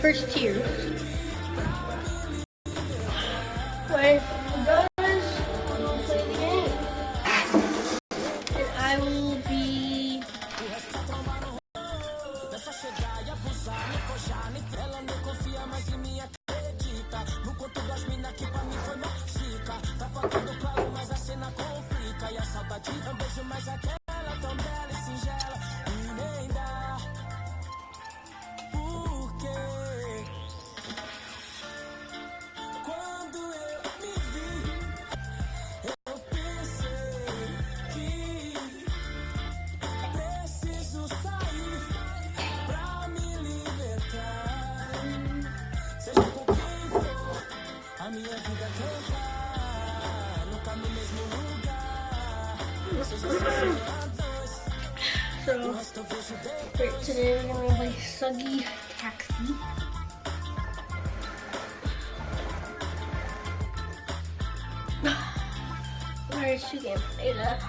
first tier. When guys, we'll play the game. And I will be today we're gonna play Suggy Taxi. There's two games data.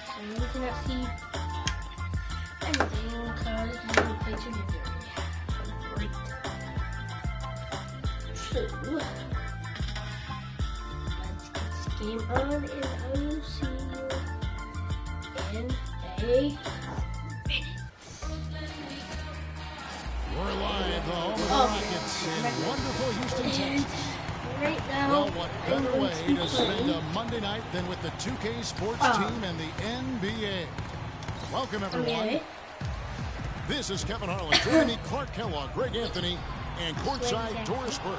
So you cannot see anything because you don't play two games. Great. So let's get this game on and I will see you in a We're live, the home of the Rockets in wonderful Houston, Texas. Right now, well, what better way to spend a Monday night than with the 2K Sports team and the NBA? Welcome, everyone. This is Kevin Harlan. Joining me, Clark Kellogg, Greg Anthony, and courtside Doris Burke.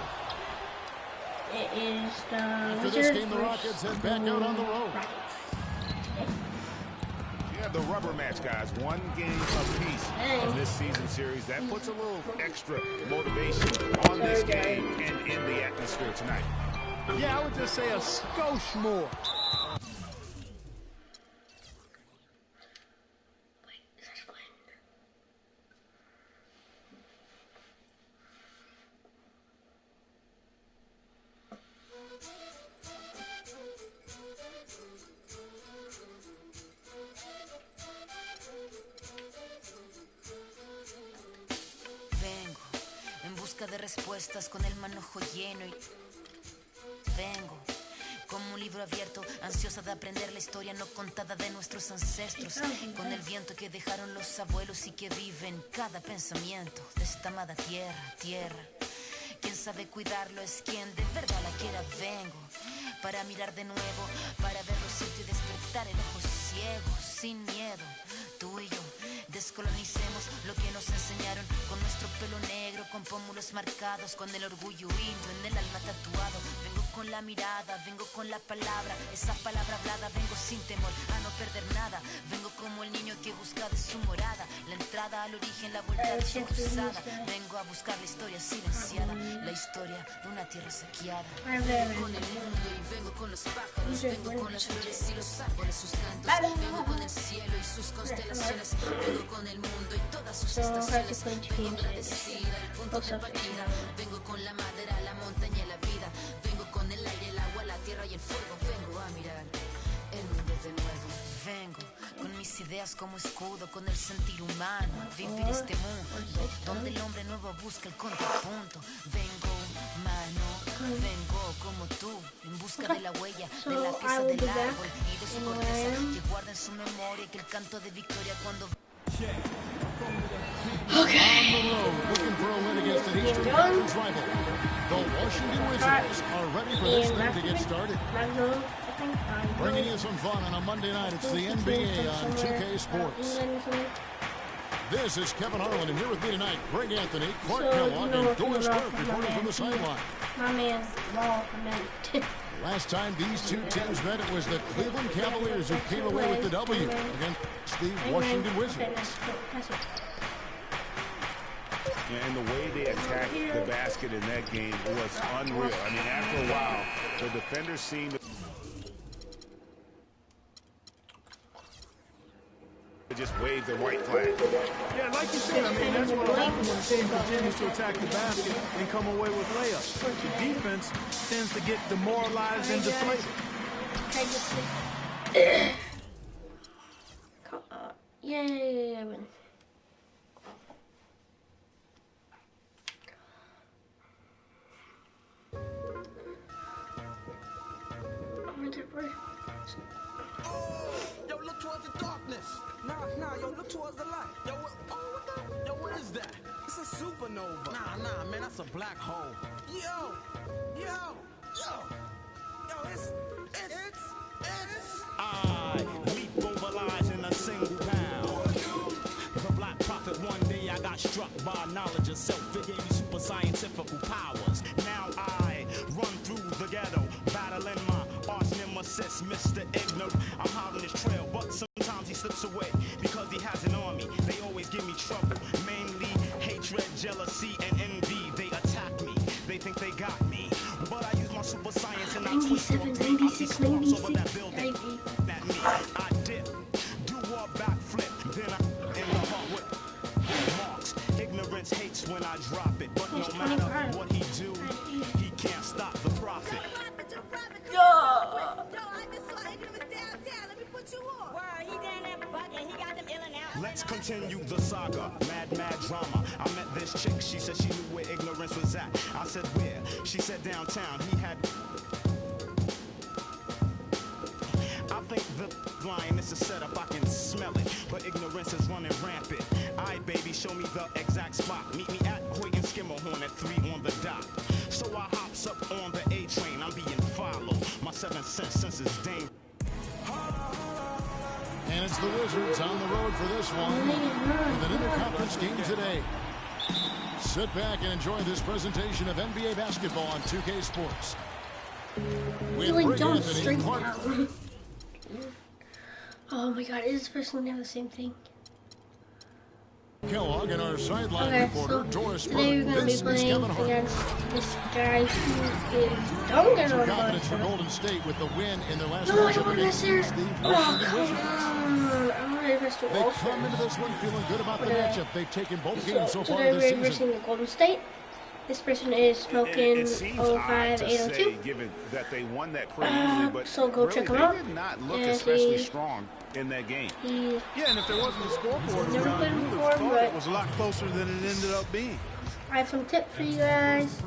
It is the After this game, the Rockets head back out on the road. The rubber match, guys. One game apiece in this season series. That puts a little extra motivation on this game and in the atmosphere tonight. Yeah, I would just say a skosh more. De respuestas con el manojo lleno y vengo como un libro abierto, ansiosa de aprender la historia no contada de nuestros ancestros, con el viento que dejaron los abuelos y que vive en cada pensamiento de esta amada tierra. Quien sabe cuidarlo es quien de verdad la quiera. Vengo para mirar de nuevo, para ver los sitios y despertar el ojo ciego, sin miedo. Tú y yo descolonicemos lo que nos enseñaron, con nuestro pelo negro, con pómulos marcados, con el orgullo indio en el alma tatuado. Vengo con la mirada, vengo con la palabra, esa palabra hablada. Vengo sin temor a no perder nada. Vengo como el niño que busca de su morada la entrada al origen, la vuelta de su cruzada. Vengo a buscar la historia silenciada, la historia de una tierra saqueada. Vengo con el mundo y vengo con los pájaros, vengo con las flores y los árboles, sus cantos. Vengo con el cielo y sus constelaciones. Vengo con el mundo y todas sus estaciones. Vengo agradecida, el punto de partida. Vengo con la madera, la montaña y la vida. Vengo con el aire, el agua, la tierra y el fuego. Vengo a mirar el mundo de nuevo. Vengo con mis ideas como escudo, con el sentir humano, vivir este mundo donde el hombre nuevo busca el contrapunto. Vengo humano, vengo como tú, en busca de la huella, de la pieza del árbol y de su corteza, que guarda en su memoria que el canto de victoria cuando... Okay. On the road, looking for a win against an Eastern Conference rival. The Washington Wizards are ready for this thing to get started. Bringing you some fun on a Monday night. It's the NBA on 2K Sports. This is Kevin Harlan, and here with me tonight, Greg Anthony, Clark Kellogg, and Doris Burke reporting from the sideline. My man's ball. Last time these two teams met, it was the Cleveland Cavaliers who came away with the W against the Washington Wizards. And the way they attacked the basket in that game was unreal. I mean, after a while, the defenders seemed to just wave their white flag. Yeah, like you said, I mean, that's what happens when the team continues to attack the basket and come away with layups. The defense tends to get demoralized and deflated. Yay, I win. Yo, look towards the darkness. Nah, yo, look towards the light. Yo, what is that? It's a supernova. Nah, man, that's a black hole. Yo, it's. I leap over lies in a single bound. The Black Prophet, one day I got struck by knowledge of self. It gave me super scientific powers. Now I run through the ghetto, battling my arch nemesis, Mr. Ignorant. I'm hot on his trail, but sometimes he slips away because he has an army. They always give me trouble, mainly hatred, jealousy, and envy. They attack me, they think they got me, but I use my super science and I twist on 96, 96, over that building. At me, I dip, do a backflip, then I in the heart with marks. Ignorance hates when I drop it, but no matter what he do, he can't stop the prophet. Yo, I just saw Ignorance downtown. Let me put you on. Wow, he down there bugging. He got them ill and out. Let's continue the saga, mad drama. I met this chick, she said she knew where ignorance was at. I said where? She said downtown. He had. I think the line is a setup, I can smell it, but ignorance is running rampant. Aight, baby, show me the exact spot. Meet me at Hoyt and Skimmerhorn at 3 on the dot. So I hops up on the A train, I'm being followed. My 7th sense is dangerous. And it's the Wizards on the road for this one with an interconference game today. Sit back and enjoy this presentation of NBA basketball on 2K Sports. With Rick Anthony Clark. oh my God, is this person gonna have the same thing? Kellogg and our sideline Okay, reporter, so Doris today we're going to be playing against this guy who is dunking on confidence for Golden State with the win in their last No, I don't want to against miss the it. Oh, Washington come Wizards. on. I'm going to miss the They come into this one feeling good about the matchup. They've taken both games so far today this we're season. versing the Golden State. This person is smoking It seems odd to 05802. say, given that they won that pretty easily, but so go really, check him they out. did not look And especially he- strong in that game. Yeah, and if there wasn't a scoreboard Never around, played you would before, have thought but- it was a lot closer than it ended up being. I have some tips for you guys.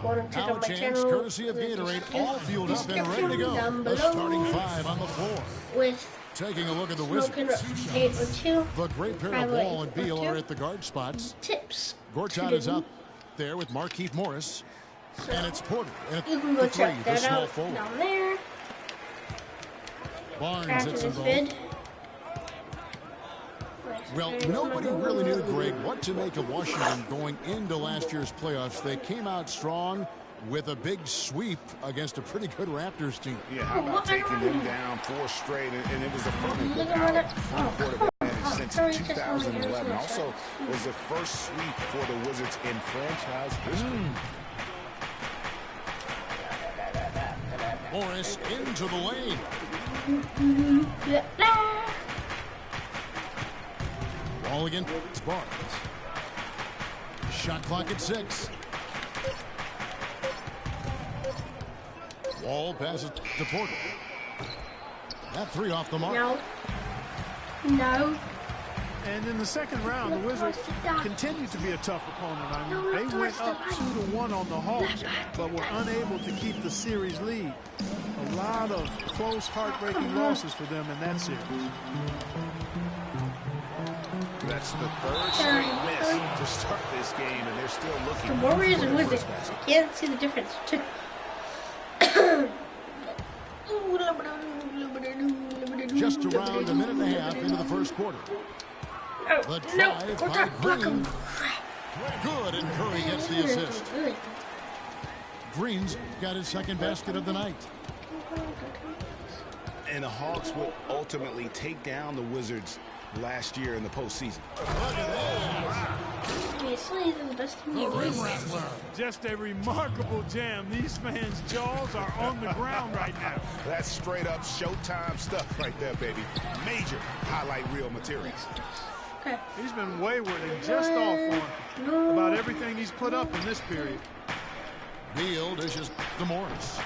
Go and check Now out a my chance, channel. courtesy of Gatorade, all fueled up and ready to go. Down The below. starting 5 on the floor. With Taking a look at the smoking Wizards. 802. The great pair of Wall and Beal are at the guard spots. Tips. Gortat to is do. out there with Markieff Morris. So And it's Porter. And you can go the 3, check the that small out forward. down there. Barnes After hits this them vid. both. Well, nobody really knew, Greg, what to make of Washington going into last year's playoffs. They came out strong with a big sweep against a pretty good Raptors team. Yeah, how about taking them down 4 straight, and it was the first Look at what since sorry, 2011. Also, was the first sweep for the Wizards in franchise history. Morris into the lane. Ball against Barnes. Shot clock at 6. Wall passes to Porter. That 3 off the mark. No. And in the second round, the Wizards continued to be a tough opponent. I mean, they went up 2-1 on the Hawks, but were unable to keep the series lead. A lot of close, heartbreaking losses for them in that series. That's the 3rd straight miss to start this game, and they're still looking The Warriors for and their Wizards. first basket. Can't see the difference. Just around a minute and a half into the first quarter. The drive by Green. Good, and Curry gets the assist. Green's got his 2nd basket of the night. And the Hawks would ultimately take down the Wizards last year in the postseason. Just a remarkable jam. These fans' jaws are on the ground right now. That's straight up Showtime stuff right there, baby. Major highlight reel material. Okay. He's been wayward and just off on about everything he's put up in this period. Beal dishes to Morris.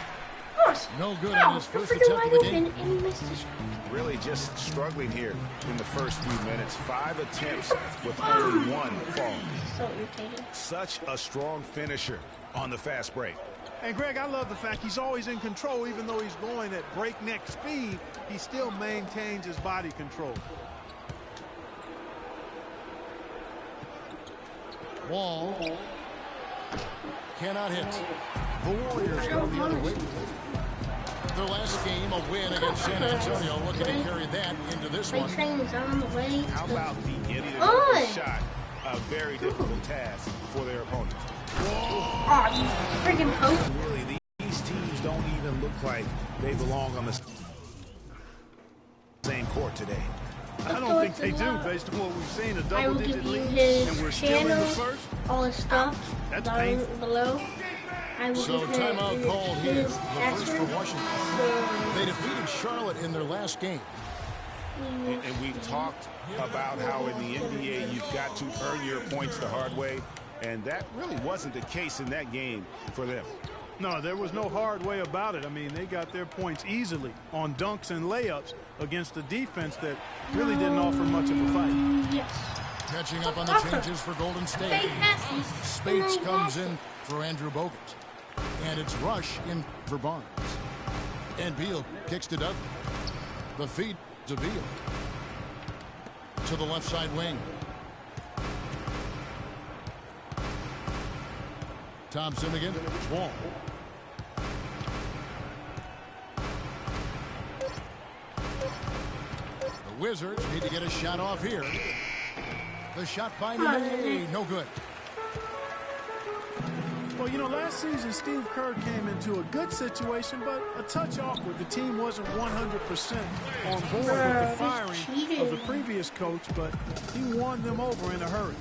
Yes! No good on his first attempt of the game. And he missed his shot. Really just struggling here in the first few minutes. 5 attempts with only 1 fall. So irritating. Such a strong finisher on the fast break. And Greg, I love the fact he's always in control. Even though he's going at breakneck speed, he still maintains his body control. Wall cannot hit. The Warriors go the other way. Their last game, a win against San Antonio, looking to carry that into this one. Train's on the way. How about the idiot shot? A very difficult task for their opponents. Oh, you freaking post. Really, these teams don't even look like they belong on the same court today. I don't think they do, based on what we've seen. A double-digit lead, and we're still in the first. All his stuff That's down painful. below. So timeout called here, the first for Washington. They defeated Charlotte in their last game. And we've talked about how in the NBA you've got to earn your points the hard way, and that really wasn't the case in that game for them. No, there was no hard way about it. I mean, they got their points easily on dunks and layups against a defense that really didn't offer much of a fight. Yes. Catching up on the changes for Golden State. Spates comes in for Andrew Bogut. And it's Rush in for Barnes. And Beal kicks to Dudley. The feed to Beal. To the left side wing. Thompson again. Wall. The Wizards need to get a shot off here. The shot by Nene. No good. Well, you know, last season, Steve Kerr came into a good situation, but a touch awkward. The team wasn't 100% on board with the firing of the previous coach, but he won them over in a hurry.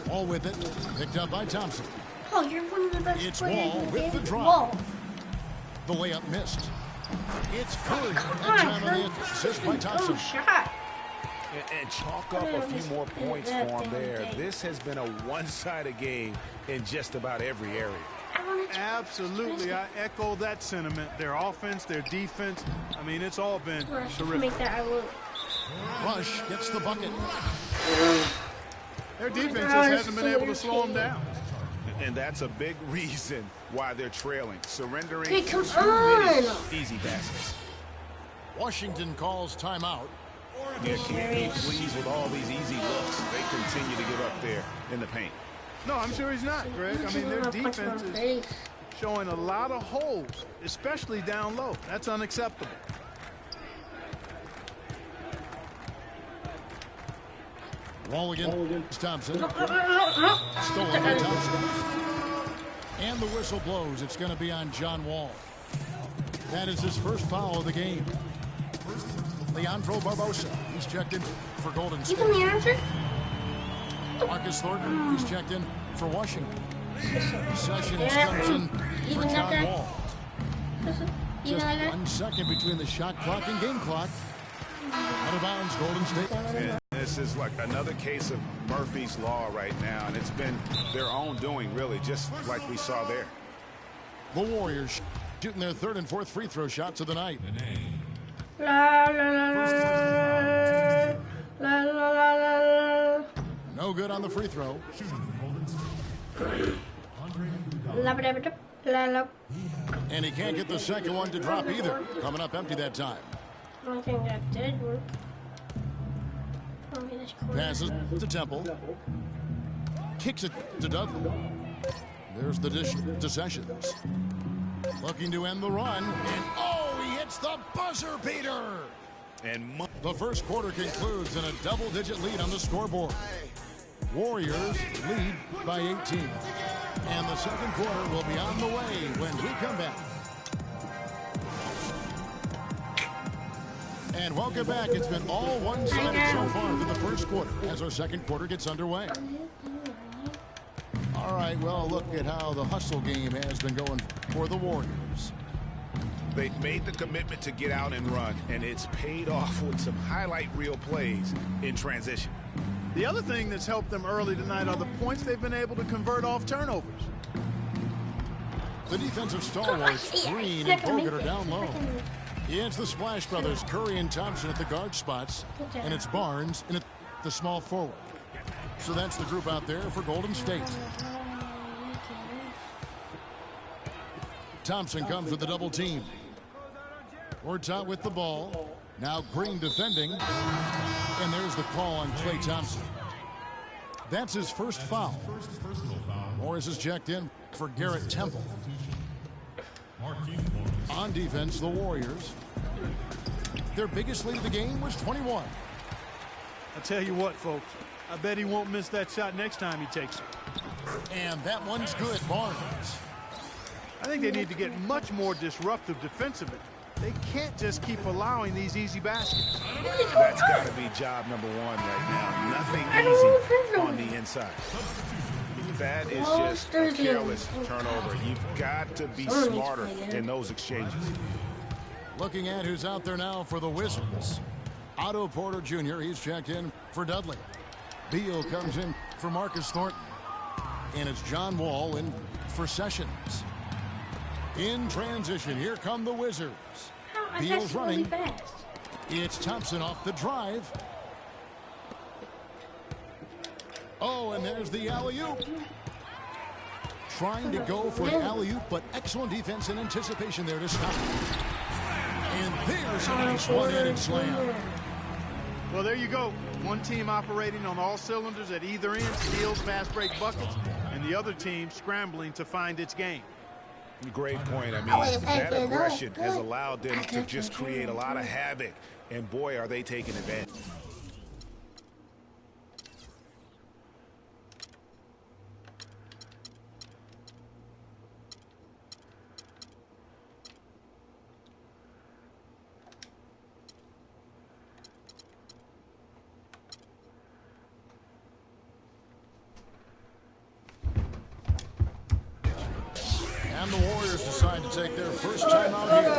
Wall with it. Picked up by Thompson. Oh, you're one of the best It's players Wall in the with the game. drop. Wall. The layup missed. It's Curry. That time on the assist by Thompson. Oh, shot. And chalk up a few more points for him there. This has been a one-sided game in just about every area. Absolutely. I echo that sentiment. Their offense, their defense. I mean, it's all been terrific. Make that, I will. Rush gets the bucket. Their defense just hasn't been able to slow them down. And that's a big reason why they're trailing. Surrendering Hey, come too on. many easy baskets. Washington calls timeout. Yeah, can't be pleased with all these easy looks. They continue to give up there in the paint. No, I'm sure he's not, Greg. I mean, their defense is showing a lot of holes, especially down low. That's unacceptable. Wall again. Thompson. Stolen by Thompson. And the whistle blows. It's going to be on John Wall. That is his first foul of the game. Leandro Barbosa. He's checked in for Golden State. You can answer? Marcus Thornton. He's checked in for Washington. Sessions comes in for John Wall. Just 1 second between the shot clock and game clock. Out of bounds, Golden State. And this is like another case of Murphy's Law right now, and it's been their own doing, really, just like we saw there. The Warriors shooting their third and fourth free throw shots of the night. La, la, la, la, la, la, la, la. No good on the free throw. La, la, la, la. And he can't get the second one to drop either. Coming up empty that time. I don't think that did work. Passes to Temple. Kicks it to Dudley. There's the dish to Sessions. Looking to end the run. And oh, he hits the buzzer beater. And the first quarter concludes in a double-digit lead on the scoreboard. Warriors lead by 18. And the second quarter will be on the way when we come back. And welcome back. It's been all one-sided so far through the first quarter as our second quarter gets underway. All right, well, look at how the hustle game has been going for the Warriors. They've made the commitment to get out and run, and it's paid off with some highlight reel plays in transition. The other thing that's helped them early tonight are the points they've been able to convert off turnovers. The defensive stalwarts, Green and Bogut, are down low. It's the Splash Brothers, Curry and Thompson at the guard spots, and it's Barnes in the small forward. So that's the group out there for Golden State. Thompson comes with the double team. Orts out with the ball. Now Green defending. And there's the call on Klay Thompson. That's his first foul. Morris is checked in for Garrett Temple. On defense, the Warriors. Their biggest lead of the game was 21. I tell you what, folks. I bet he won't miss that shot next time he takes it. And that one's good, Barnes. I think they need to get much more disruptive defensively. They can't just keep allowing these easy baskets. That's got to be job number one right now. Nothing easy on the inside. That is just a careless turnover. You've got to be smarter in those exchanges. Looking at who's out there now for the Wizards. Otto Porter Jr., he's checked in for Dudley. Beal comes in for Marcus Thornton. And it's John Wall in for Sessions. In transition, here come the Wizards. Beal's running. It's Thompson off the drive. Oh, and there's the alley-oop. Trying to go for an alley-oop, but excellent defense and anticipation there to stop. And there's a nice one-handed slam. Well, there you go. One team operating on all cylinders at either end, steals, fast break buckets, and the other team scrambling to find its game. Great point. I mean, that aggression has allowed them to just create a lot of havoc, and boy, are they taking advantage. And the Warriors decide to take their first time out here.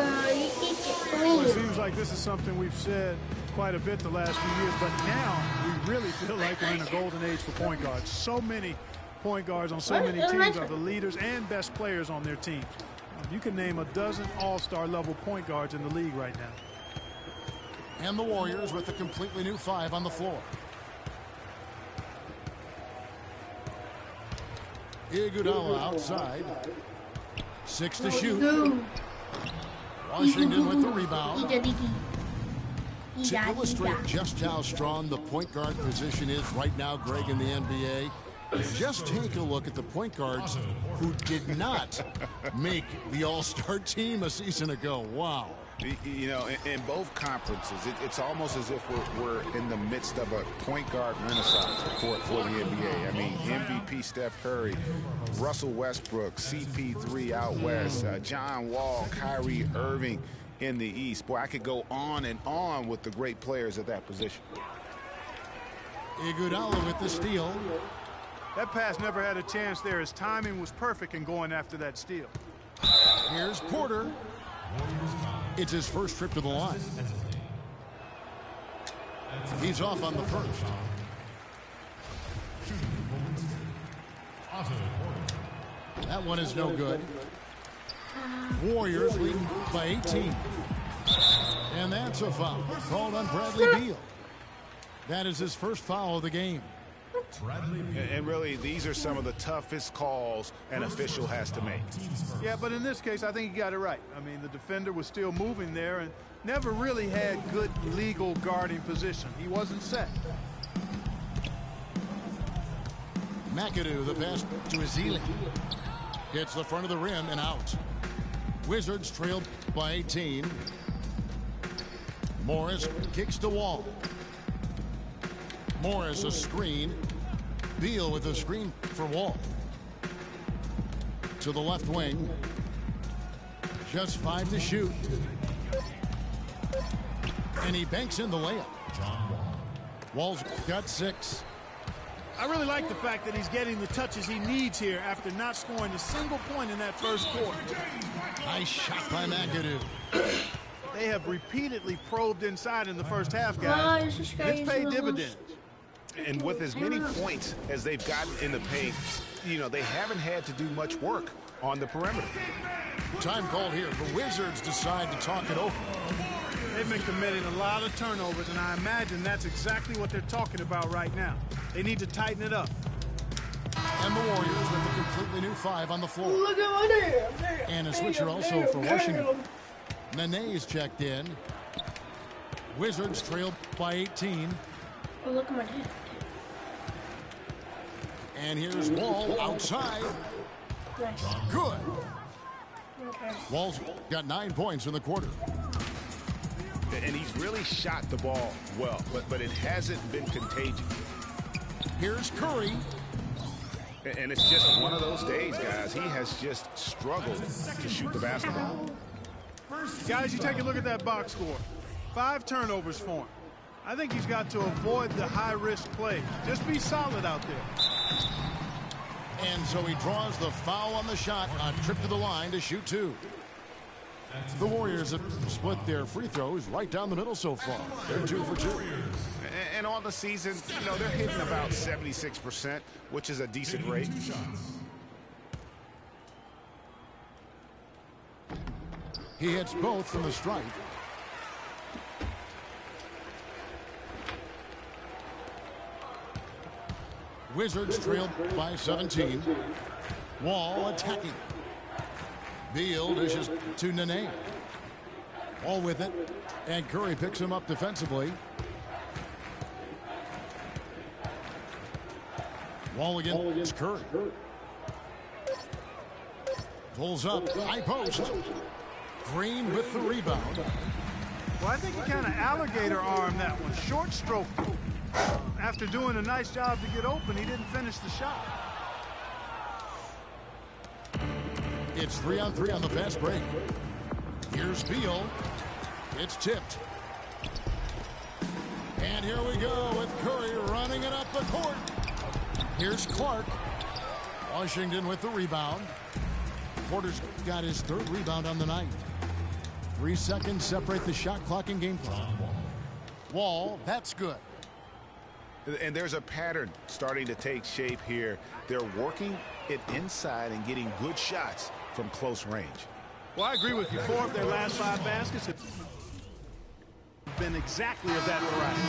Well, it seems like this is something we've said quite a bit the last few years, but now we really feel like we're in a golden age for point guards. So many point guards on so many teams are the leaders and best players on their teams. You can name a dozen all-star level point guards in the league right now. And the Warriors with a completely new five on the floor. Iguodala outside. 6 to shoot. Washington with the rebound. To illustrate just how strong the point guard position is right now, Greg, in the NBA, just take a look at the point guards who did not make the All-Star team a season ago. Wow. You know, in both conferences, it's almost as if we're in the midst of a point guard renaissance for the NBA. I mean, MVP Steph Curry, Russell Westbrook, CP3 out west, John Wall, Kyrie Irving in the East. Boy, I could go on and on with the great players at that position. Iguodala with the steal. That pass never had a chance there. His timing was perfect in going after that steal. Here's Porter. It's his first trip to the line. He's off on the first. That one is no good. Warriors lead by 18. And that's a foul called on Bradley Beal. That is his first foul of the game. And really, these are some of the toughest calls an official has to make. Yeah, but in this case, I think he got it right. I mean, the defender was still moving there and never really had good legal guarding position. He wasn't set. McAdoo, the pass to DrizzLE. Hits the front of the rim and out. Wizards trailed by 18. Morris kicks to Wall. Morris a screen. Beal with a screen for Wall. To the left wing. Just 5 to shoot. And he banks in the layup. Wall's got 6. I really like the fact that he's getting the touches he needs here after not scoring a single point in that first quarter. Nice shot by McAdoo. They have repeatedly probed inside in the first half, guys. It's paid dividends. And with as many points as they've gotten in the paint, you know, they haven't had to do much work on the perimeter. Time called here. The Wizards decide to talk it over. They've been committing a lot of turnovers, and I imagine that's exactly what they're talking about right now. They need to tighten it up. And the Warriors with a completely new 5 on the floor. Look at my damn. And a switcher also for Washington. Nene's checked in. Wizards trail by 18. Oh, look at my damn. And here's Wall outside. Nice. Good. Okay. Wall's got 9 points in the quarter. And he's really shot the ball well, but it hasn't been contagious. Here's Curry. And it's just one of those days, guys. He has just struggled to shoot the basketball. Guys, you take a look at that box score. 5 turnovers for him. I think he's got to avoid the high-risk play. Just be solid out there. And so he draws the foul on the shot, a trip to the line to shoot 2. The Warriors have split their free throws right down the middle so far. They're 2 for 2. And on the season, you know, they're hitting about 76%, which is a decent rate. He hits both from the stripe. Wizards trail by 17. Wall attacking. Beal dishes to Nene. Wall with it. And Curry picks him up defensively. Wall against Curry. Pulls up. High post. Green with the rebound. Well, I think he kind of alligator armed that one. Short stroke. After doing a nice job to get open, he didn't finish the shot. It's 3-on-3 on the fast break. Here's Beal. It's tipped. And here we go with Curry running it up the court. Here's Clark. Washington with the rebound. Porter's got his 3rd rebound on the night. 3 seconds separate the shot clock and game clock. Wall, that's good. And there's a pattern starting to take shape here. They're working it inside and getting good shots from close range. Well, I agree with you. 4 of their last 5 baskets have been exactly of that variety.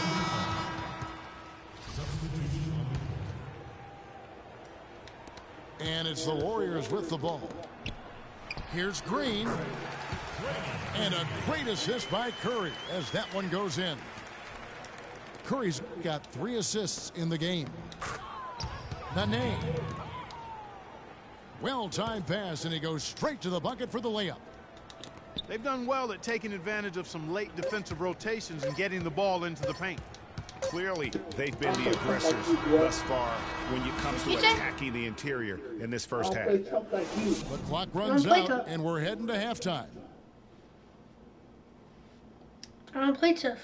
And it's the Warriors with the ball. Here's Green. And a great assist by Curry as that one goes in. Curry's got 3 assists in the game. Nene. Well-timed pass, and he goes straight to the bucket for the layup. They've done well at taking advantage of some late defensive rotations and getting the ball into the paint. Clearly, they've been the aggressors thus far when it comes to attacking the interior in this first half. The clock runs out, and we're heading to halftime. I don't play tough.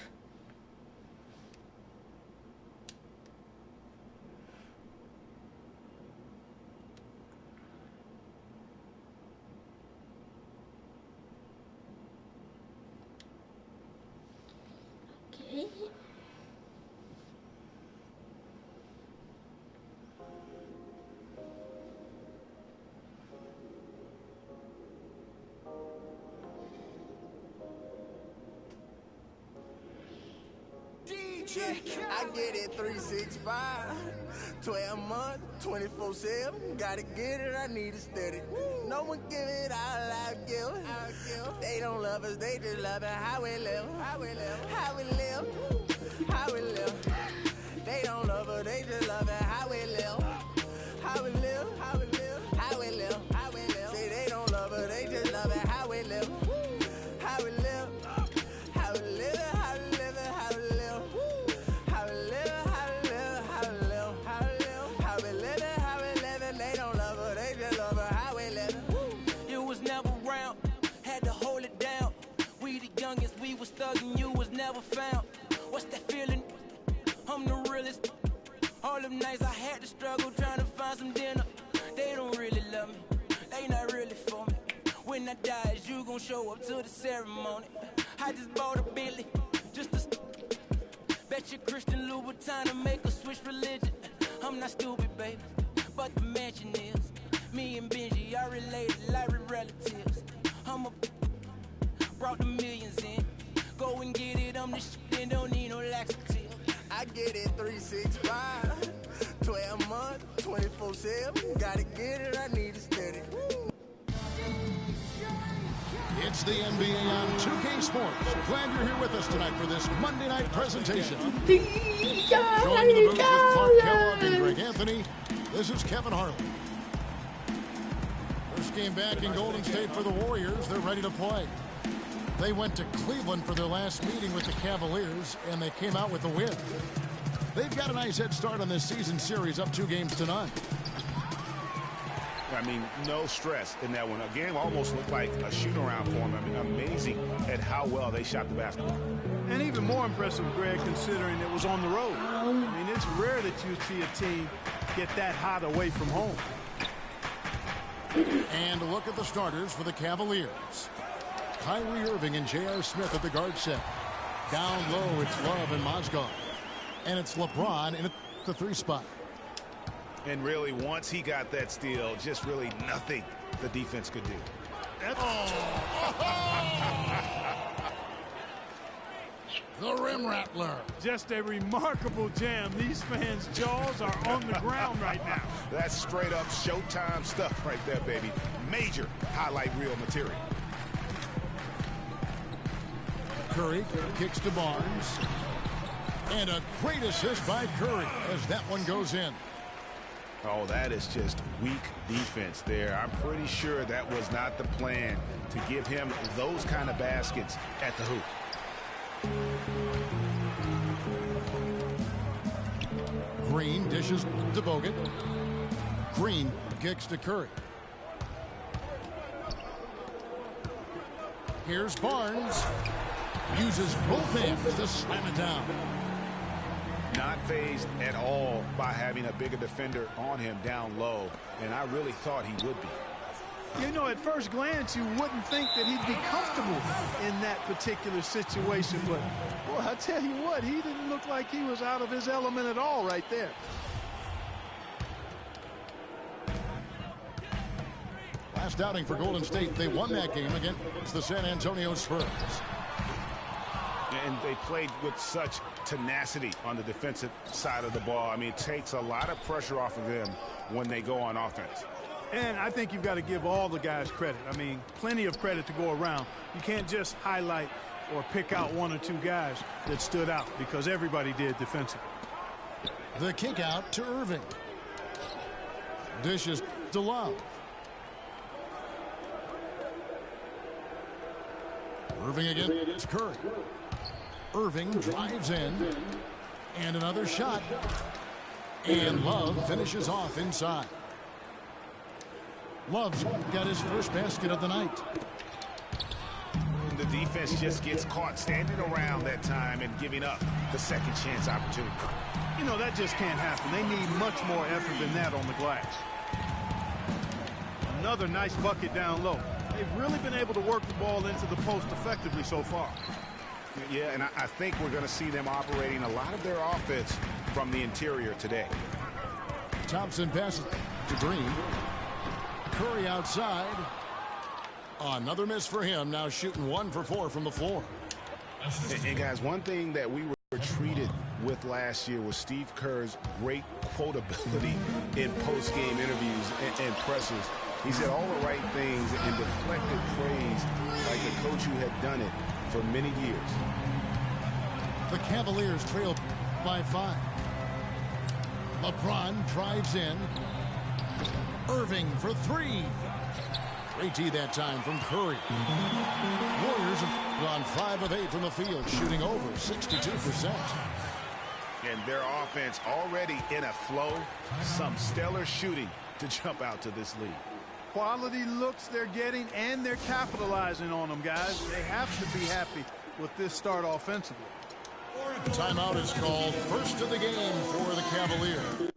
Okay. I get it 365, 12 months, 24/7. Gotta get it, I need it steady. No one give it all I give. They don't love us, they just love it how we live. How we live. How we live. How we live. They don't love us, they just love it how we live. How we live. How we live. How we live. How we live. Say they don't love us, they just love it how we live. How we live. How we live. How we live. How we live. How we live. How we live. How we live. How we live. How we live. How we live. They don't love us, they just love it how we live. You was never around, had to hold it down. We the youngest, we was thugging, you was never found. What's that feeling? I'm the realest. All them nights I had to struggle trying to find some dinner. They don't really love me, they not really for me. When I die, is you gon' show up to the ceremony? I just bought a Bentley, just to bet Fetch a Christian Louboutin to make a switch religion. I'm not stupid, baby, but the mansion is. Me and Benji are related like relatives. Brought the millions in. Go and get it, I'm the shit and don't need no laxative. I get it 365, 12 months, 24/7. Gotta get it, I need it steady. It's the NBA on 2K Sports. Glad you're here with us tonight for this Monday night presentation. Joining the booth with Clark Kellogg and Greg Anthony, this is Kevin Harlan. First game back in Golden State for the Warriors. They're ready to play. They went to Cleveland for their last meeting with the Cavaliers, and they came out with a win. They've got a nice head start on this season series, up 2-0. I mean, no stress in that one. A game almost looked like a shoot-around for them. I mean, amazing at how well they shot the basketball. And even more impressive, Greg, considering it was on the road. I mean, it's rare that you see a team get that hot away from home. And look at the starters for the Cavaliers. Kyrie Irving and J.R. Smith at the guard set. Down low, it's Love and Mozgov. And it's LeBron in the 3 spot. And really, once he got that steal, just really nothing the defense could do. The rim rattler. Just a remarkable jam. These fans' jaws are on the ground right now. That's straight up Showtime stuff right there, baby. Major highlight reel material. Curry kicks to Barnes. And a great assist by Curry as that one goes in. Oh, that is just weak defense there. I'm pretty sure that was not the plan to give him those kind of baskets at the hoop. Green dishes to Bogut. Green kicks to Curry. Here's Barnes. Uses both hands to slam it down. Not fazed at all by having a bigger defender on him down low, and I really thought he would be. You know, at first glance, you wouldn't think that he'd be comfortable in that particular situation, but, boy, I tell you what, he didn't look like he was out of his element at all right there. Last outing for Golden State, they won that game against the San Antonio Spurs. And they played with such tenacity on the defensive side of the ball. I mean, it takes a lot of pressure off of them when they go on offense. And I think you've got to give all the guys credit. I mean, plenty of credit to go around. You can't just highlight or pick out 1 or 2 guys that stood out, because everybody did defensively. The kick out to Irving. Dishes to Love. Irving against Curry. Irving drives in, and another shot, and Love finishes off inside. Love's got his first basket of the night. The defense just gets caught standing around that time and giving up the second chance opportunity. You know, that just can't happen. They need much more effort than that on the glass. Another nice bucket down low. They've really been able to work the ball into the post effectively so far. Yeah, and I think we're going to see them operating a lot of their offense from the interior today. Thompson passes to Green. Curry outside. Another miss for him. Now shooting 1 for 4 from the floor. And guys, one thing that we were treated with last year was Steve Kerr's great quotability in post-game interviews and pressers. He said all the right things and deflected praise like a coach who had done it for many years. The Cavaliers trail by 5. LeBron drives in. Irving for 3. Great tee that time from Curry. Warriors have gone 5 of 8 from the field, shooting over 62%. And their offense already in a flow. Some stellar shooting to jump out to this lead. Quality looks they're getting, and they're capitalizing on them, guys. They have to be happy with this start offensively. Timeout is called. First of the game for the Cavaliers.